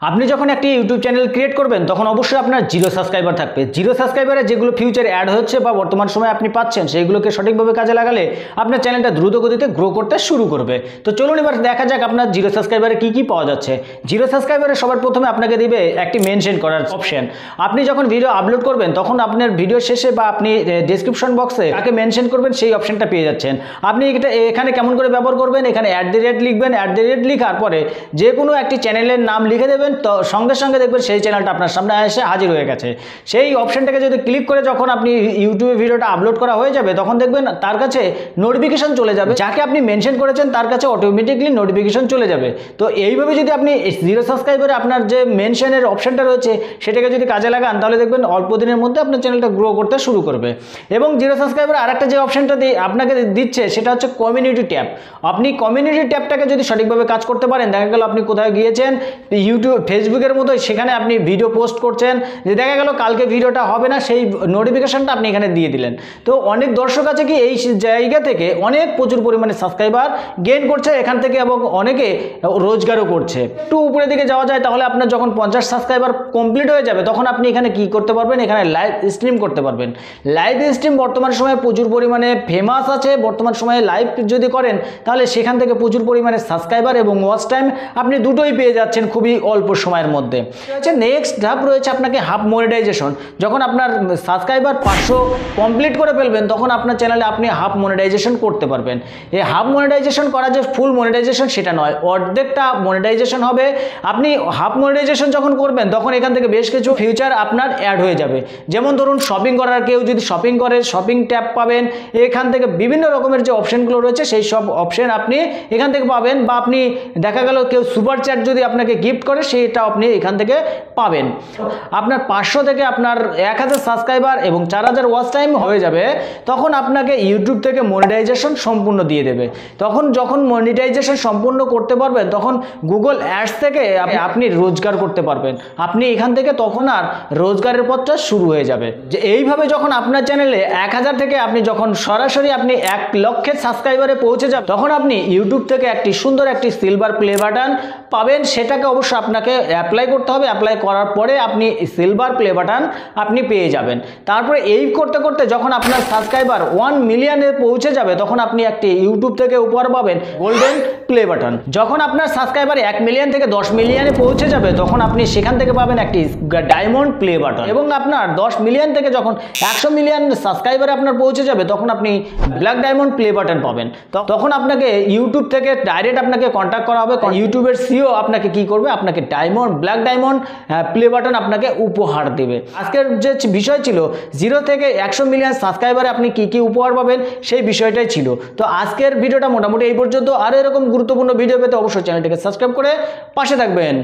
আপনি যখন একটি ইউটিউব চ্যানেল ক্রিয়েট করবেন তখন অবশ্যই আপনার জিরো সাবস্ক্রাইবার থাকবে। জিরো সাবস্ক্রাইবারে যেগুলো ফিউচার অ্যাড হচ্ছে বা বর্তমান সময়ে আপনি পাচ্ছেন সেইগুলোকে সঠিকভাবে কাজে লাগালে আপনার চ্যানেলটা দ্রুত গতিতে গ্রো করতে শুরু করবে। তো চলুন এবার দেখা যাক আপনার জিরো সাবস্ক্রাইবারে কি পাওয়া যাচ্ছে। জিরো সাবস্ক্রাইবারে সবার প্রথমে আপনাকে দিবে একটি মেনশন করার অপশন। আপনি যখন ভিডিও আপলোড করবেন তখন আপনার ভিডিও শেষে বা আপনি ডেসক্রিপশন বক্সে কাকে মেনশন করবেন সেই অপশনটা পেয়ে যাচ্ছেন। আপনি এটা এখানে কেমন করে ব্যবহার করবেন, এখানে @ লিখবেন। @ লিখার পরে যে কোনো একটি চ্যানেলের নাম লিখে দেবেন, তো সঙ্গে সঙ্গে দেখবেন সেই চ্যানেলটা আপনার সামনে এসে হাজির হয়ে গেছে। সেই অপশনটাকে যদি ক্লিক করে যখন আপনি ইউটিউবে ভিডিওটা আপলোড করা হয়ে যাবে তখন দেখবেন তার কাছে নোটিফিকেশন চলে যাবে, যাকে আপনি মেনশন করেছেন তার কাছে অটোমেটিকলি নোটিফিকেশন চলে যাবে। তো এইভাবে যদি আপনি জিরো সাবস্ক্রাইবারে আপনার যে মেনশনের অপশনটা রয়েছে সেটাকে যদি কাজে লাগান তাহলে দেখবেন অল্প দিনের মধ্যে আপনার চ্যানেলটা গ্রো করতে শুরু করবে। এবং জিরো সাবস্ক্রাইবার আরেকটা যে অপশনটা আপনাকে দিচ্ছে সেটা হচ্ছে কমিউনিটি ট্যাব। আপনি কমিউনিটি ট্যাবটাকে যদি সঠিকভাবে কাজ করতে পারেন, দেখা গেল আপনি কোথাও গিয়েছেন ইউটিউব ফেসবুকের মতো, সেখানে আপনি ভিডিও পোস্ট করছেন, যে দেখা গেল কালকে ভিডিওটা হবে না, সেই নোটিফিকেশনটা আপনি এখানে দিয়ে দিলেন। তো অনেক দর্শক আছে কি এই জায়গা থেকে অনেক প্রচুর পরিমাণে সাবস্ক্রাইবার গেইন করছে এখান থেকে, এবং অনেকে রোজগারও করছে। একটু উপরের দিকে যাওয়া যায় তাহলে আপনার যখন 50 সাবস্ক্রাইবার কমপ্লিট হয়ে যাবে তখন আপনি এখানে কি করতে পারবেন, এখানে লাইভ স্ট্রিম করতে পারবেন। লাইভ স্ট্রিম বর্তমান সময়ে প্রচুর পরিমাণে ফেমাস আছে। বর্তমান সময়ে লাইভ যদি করেন তাহলে সেখান থেকে প্রচুর পরিমাণে সাবস্ক্রাইবার এবং ওয়াচ টাইম আপনি দুটোই পেয়ে যাচ্ছেন খুবই অল্প সময়ের মধ্যে। নেক্সট ধাপ রয়েছে আপনাকে হাফ মনিটাইজেশন। যখন আপনার সাবস্ক্রাইবার 500 কমপ্লিট করে ফেলবেন তখন আপনার চ্যানেলে আপনি হাফ মনিটাইজেশন করতে পারবেন। এই হাফ মনিটাইজেশন করা যে ফুল মনিটাইজেশন সেটা নয়, অর্ধেকটা মনিটাইজেশন হবে। আপনি হাফ মনিটাইজেশন যখন করবেন তখন এখান থেকে বেশ কিছু ফিউচার আপনার অ্যাড হয়ে যাবে। যেমন ধরুন শপিং করার, কেউ যদি শপিং করে শপিং ট্যাব পাবেন। এখান থেকে বিভিন্ন রকমের যে অপশনগুলো রয়েছে সেই সব অপশন আপনি এখান থেকে পাবেন। বা আপনি দেখা গেল কেউ সুপার চ্যাট যদি আপনাকে গিফট করে সেটা আপনি এখান থেকে পাবেন। আপনার 500 থেকে আপনার 1000 সাবস্ক্রাইবার এবং 4000 ওয়াচ টাইম হয়ে যাবে তখন আপনাকে ইউটিউব থেকে মনিটাইজেশন সম্পূর্ণ দিয়ে দেবে। তখন যখন মনিটাইজেশন সম্পূর্ণ করতে পারবেন তখন গুগল অ্যাডস থেকে আপনি রোজগার করতে পারবেন। আপনি এখান থেকে তখন আর রোজগারের পথটা শুরু হয়ে যাবে। যে এইভাবে যখন আপনার চ্যানেলে 1000 থেকে আপনি যখন সরাসরি আপনি 1 লক্ষের সাবস্ক্রাইবারে পৌঁছে যাবেন তখন আপনি ইউটিউব থেকে একটি সুন্দর একটি সিলভার প্লে বাটন পাবেন। সেটাকে অবশ্যই আপনাকে অ্যাপ্লাই করতে হবে। অ্যাপ্লাই করার পরে আপনি সিলভার প্লে বাটন আপনি পেয়ে যাবেন। তারপরে এই করতে করতে যখন আপনার সাবস্ক্রাইবার 1 মিলিয়নে পৌঁছে যাবে তখন আপনি একটি ইউটিউব থেকে উপহার পাবেন গোল্ডেন প্লে বাটন। যখন আপনার সাবস্ক্রাইবার 1 মিলিয়ন থেকে 10 মিলিয়নে পৌঁছে যাবে তখন আপনি সেখান থেকে পাবেন একটি ডায়মন্ড প্লে বাটন। এবং আপনার 10 মিলিয়ন থেকে যখন 100 মিলিয়ন সাবস্ক্রাইবারে আপনার পৌঁছে যাবে তখন আপনি ব্ল্যাক ডায়মন্ড প্লে বাটন পাবেন। তখন আপনাকে ইউটিউব থেকে ডাইরেক্ট আপনাকে কন্ট্যাক্ট করা হবে। ইউটিউবের সিও আপনাকে কি করবে, আপনাকে ব্ল্যাক ডায়মন্ড প্লে বাটন আপনাকে উপহার দেবে। আজকের যে বিষয় ছিল 0 থেকে 100 মিলিয়ন সাবস্ক্রাইবারে আপনি কি উপহার পাবেন সেই বিষয়টাই ছিল। তো আজকের ভিডিওটা মোটামুটি এই পর্যন্ত। আরও এরকম গুরুত্বপূর্ণ ভিডিও পেতে অবশ্যই চ্যানেলটিকে সাবস্ক্রাইব করে পাশে থাকবেন।